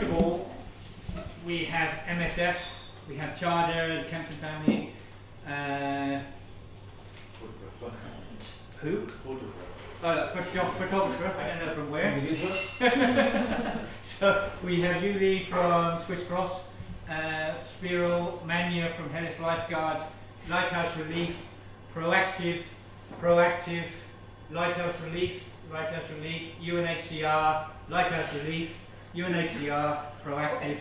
first of all, we have MSF, we have Charter, the Kempson family. Who? Photographer, I don't know from where. So we have Yuli from Swiss Cross, Spiral, Mania from Hellas Lifeguards, Lighthouse Relief, Proactive, Lighthouse Relief, UNHCR, Lighthouse Relief, UNHCR, Proactive,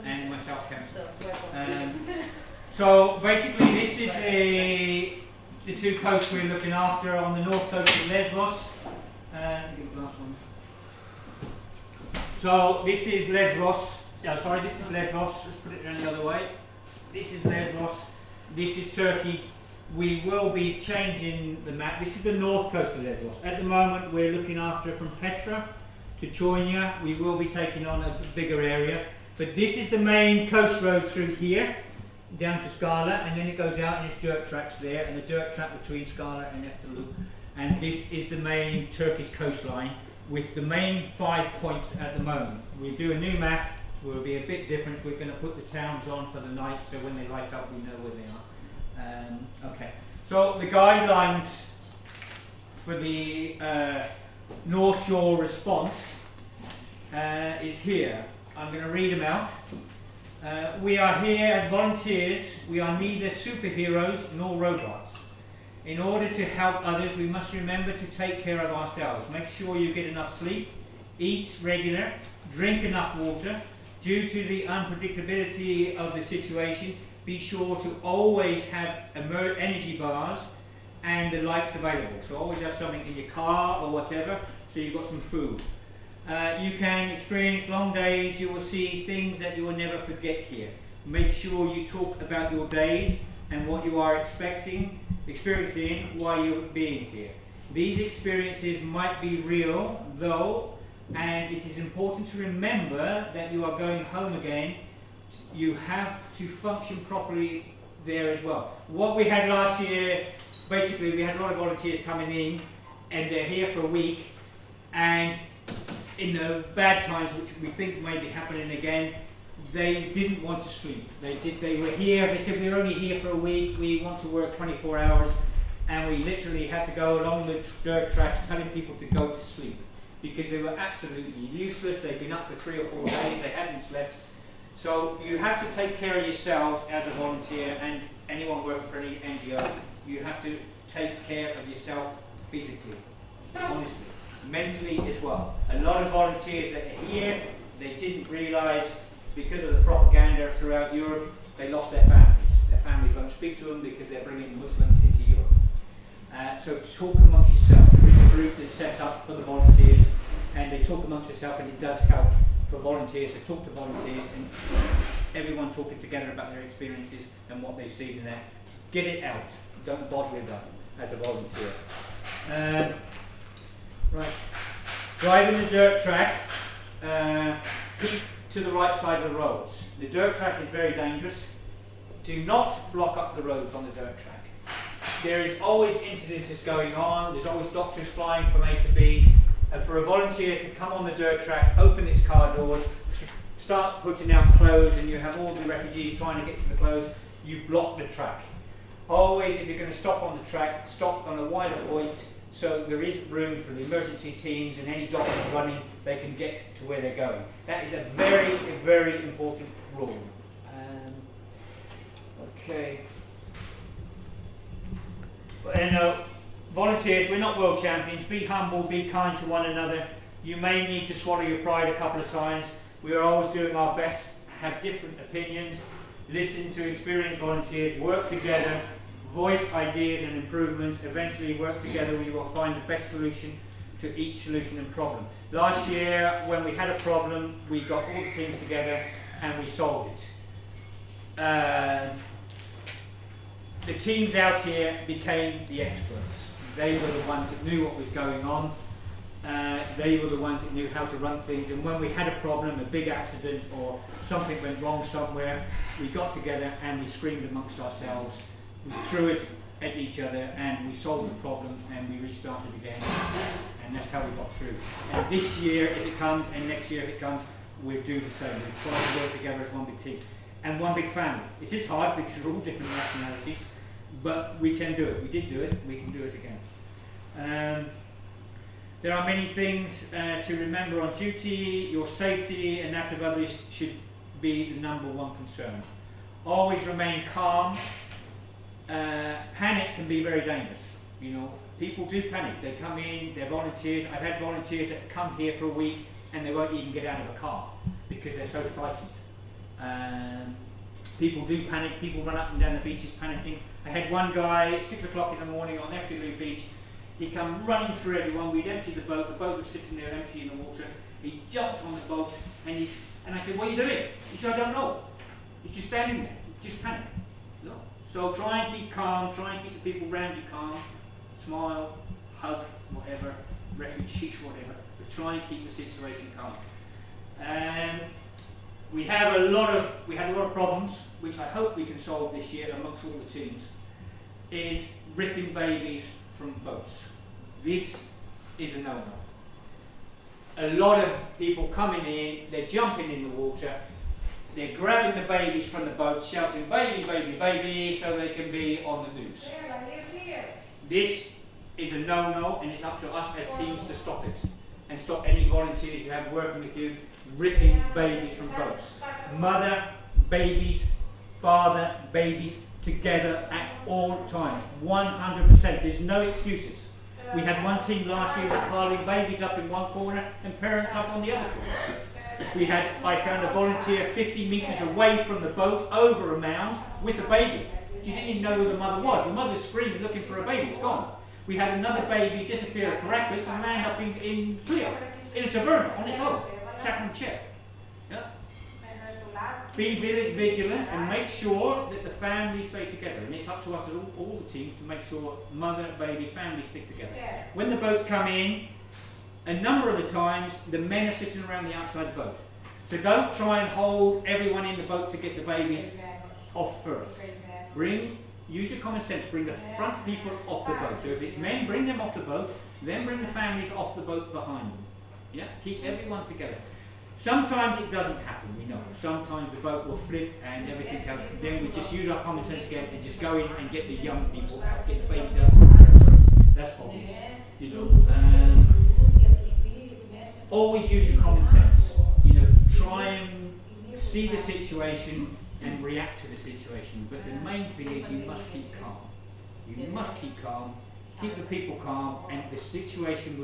and myself, Kempson. So basically this is the two coasts we're looking after. On the north coast of Lesbos. So this is Lesbos. This is Lesbos. Let's put it around the other way. This is Lesbos. This is Turkey. We will be changing the map. This is the north coast of Lesbos. At the moment we're looking after from Petra to Choinia. We will be taking on a bigger area. But this is the main coast road through here, down to Scala, and then it goes out and it's dirt tracks there, and the dirt track between Scala and Eftelu. And this is the main Turkish coastline with the main 5 points at the moment. We do a new map, will be a bit different. We're going to put the towns on for the night, so when they light up we know where they are. Okay, so the guidelines for the North Shore response is here. I'm going to read them out. We are here as volunteers. We are neither superheroes nor robots. In order to help others, we must remember to take care of ourselves. Make sure you get enough sleep, eat regular, drink enough water. Due to the unpredictability of the situation, be sure to always have energy bars and the lights available. So always have something in your car or whatever, so you've got some food. You can experience long days. You will see things that you will never forget here. Make sure you talk about your days and what you are experiencing while you're being here. These experiences might be real though, and it is important to remember that you are going home again. You have to function properly there as well. What we had last year, basically we had a lot of volunteers coming in and they're here for a week, and in the bad times, which we think may be happening again, they didn't want to sleep. They were here, they said we're only here for a week, we want to work 24 hours, and we literally had to go along the dirt tracks telling people to go to sleep because they were absolutely useless. They'd been up for 3 or 4 days, they hadn't slept. So you have to take care of yourselves as a volunteer, and anyone working for any NGO. You have to take care of yourself physically, honestly, mentally as well. A lot of volunteers that are here, they didn't realise because of the propaganda throughout Europe, they lost their families. Their families won't speak to them because they're bringing Muslims into Europe. So talk amongst yourself. There is a group that's set up for the volunteers, and they talk amongst themselves, and it does help for volunteers to talk to volunteers and everyone talking together about their experiences and what they've seen in there. Get it out. Don't bottle it up as a volunteer. Right. Driving the dirt track, keep to the right side of the roads. The dirt track is very dangerous. Do not block up the roads on the dirt track. There is always incidences going on. There's always doctors flying from A to B. And for a volunteer to come on the dirt track, open its car doors, start putting out clothes, and you have all the refugees trying to get to the clothes, you block the track. Always, if you're going to stop on the track, stop on a wider point so there is room for the emergency teams and any doctors running, they can get to where they're going. That is a very, very important rule. Okay. And volunteers, we're not world champions. Be humble, be kind to one another. You may need to swallow your pride a couple of times. We are always doing our best, have different opinions, listen to experienced volunteers, work together, voice ideas and improvements. Eventually work together, we will find the best solution to each solution and problem. Last year, when we had a problem, we got all the teams together and we solved it. The teams out here became the experts. They were the ones that knew what was going on. They were the ones that knew how to run things, and when we had a problem, a big accident or something went wrong somewhere, we got together and we screamed amongst ourselves. We threw it at each other and we solved the problem and we restarted again, and that's how we got through. And this year if it comes, and next year if it comes, we'll do the same. We'll try to work together as one big team and one big family. It is hard because we're all different nationalities, but we can do it. We did do it, we can do it again. There are many things to remember on duty. Your safety and that of others should be the number one concern. Always remain calm. Panic can be very dangerous. You know, people do panic. They come in, they're volunteers. I've had volunteers that come here for a week and they won't even get out of a car because they're so frightened. People do panic. People run up and down the beaches panicking. I had one guy at 6 o'clock in the morning on Efteling Beach. He come running through everyone. We'd emptied the boat was sitting there empty in the water. He jumped on the boat and I said, "What are you doing?" He said, "I don't know." He's just standing there, just panic. No. So try and keep calm, try and keep the people around you calm. Smile, hug, whatever, refugees, whatever. But try and keep the situation calm. We had a lot of problems, which I hope we can solve this year amongst all the teams, is ripping babies from boats. This is a no-no. A lot of people coming in, they're jumping in the water, they're grabbing the babies from the boat, shouting "baby, baby, baby," so they can be on the news. This is a no-no, and it's up to us as teams to stop it, and stop any volunteers you have working with you ripping babies from boats. Mother, babies, father, babies, together at all times, 100%. There's no excuses. We had one team last year that piling babies up in one corner and parents up on the other corner. I found a volunteer 50 metres away from the boat over a mound with a baby. She didn't even know who the mother was. The mother's screaming, looking for a baby. It's gone. We had another baby disappear at Caracas and land up in Clio, in a taberna on its own, sat on a chair. Yeah? Be vigilant and make sure that the families stay together. And it's up to us, all the teams, to make sure mother, baby, family stick together. When the boats come in, a number of the times, the men are sitting around the outside the boat. So don't try and hold everyone in the boat to get the babies off first. Use your common sense, bring the front people off the boat. So if it's men, bring them off the boat, then bring the families off the boat behind them. Yeah? Keep everyone together. Sometimes it doesn't happen, we know. Sometimes the boat will flip and everything else. Then we just use our common sense again and just go in and get the young people out, get the babies out. That's obvious. You know, always use your common sense. You know, try and see the situation and react to the situation. But the main thing is you must keep calm. You must keep calm, keep the people calm, and the situation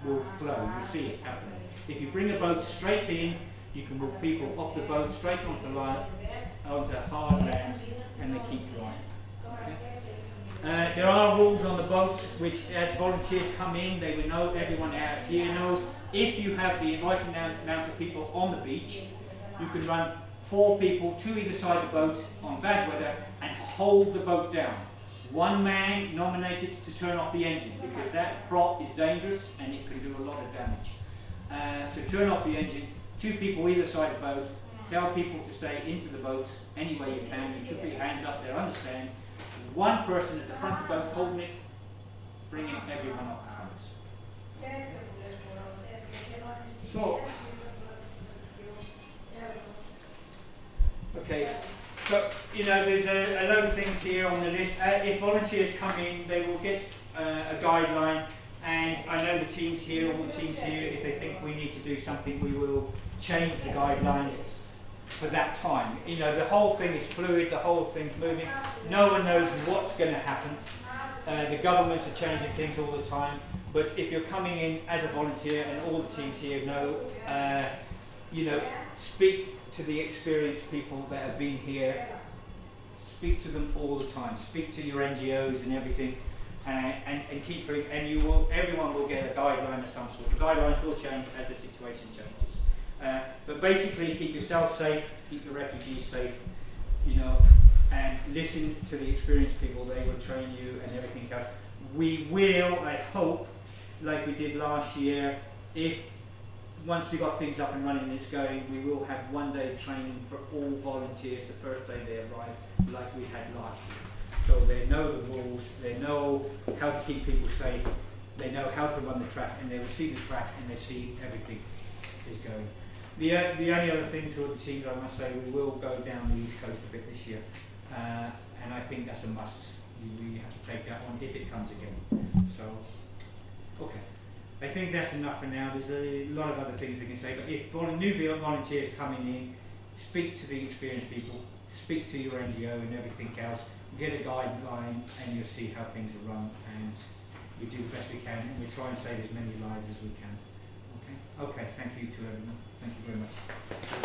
will flow. You'll see it happening. If you bring the boat straight in, you can move people off the boat straight onto hard land, and they keep drying. Okay? There are rules on the boats, which as volunteers come in, they will know, everyone out here knows. If you have the inviting amount of people on the beach, you can run 4 people to either side of the boat on bad weather and hold the boat down. One man nominated to turn off the engine, because that prop is dangerous and it can do a lot of damage. So turn off the engine, 2 people either side of the boat, tell people to stay into the boat any way you can. You put your hands up there, understand. 1 person at the front of the boat holding it, bringing everyone off the front. So, okay, so you know there's a load of things here on the list. If volunteers come in, they will get a guideline. And I know the teams here, all the teams here, if they think we need to do something, we will change the guidelines for that time. You know, the whole thing is fluid, the whole thing's moving. No one knows what's going to happen. The governments are changing things all the time. But if you're coming in as a volunteer, and all the teams here know, you know, speak to the experienced people that have been here. Speak to them all the time. Speak to your NGOs and everything. And keep through, and everyone will get a guideline of some sort. The guidelines will change as the situation changes. But basically, keep yourself safe, keep the refugees safe, you know, and listen to the experienced people. They will train you and everything else. We will, I hope, like we did last year, once we got things up and running and it's going, we will have 1-day training for all volunteers the first day they arrive, like we had last year. So they know the rules, they know how to keep people safe, they know how to run the track, and they will see the track and they see everything is going. The only other thing to the teams, I must say, we will go down the East Coast a bit this year, and I think that's a must. We have to take that one if it comes again. So, okay. I think that's enough for now. There's a lot of other things we can say, but if new volunteers coming in, speak to the experienced people, speak to your NGO and everything else, get a guideline, and you'll see how things are run, and we do the best we can, and we try and save as many lives as we can. Okay, thank you to everyone. Thank you very much.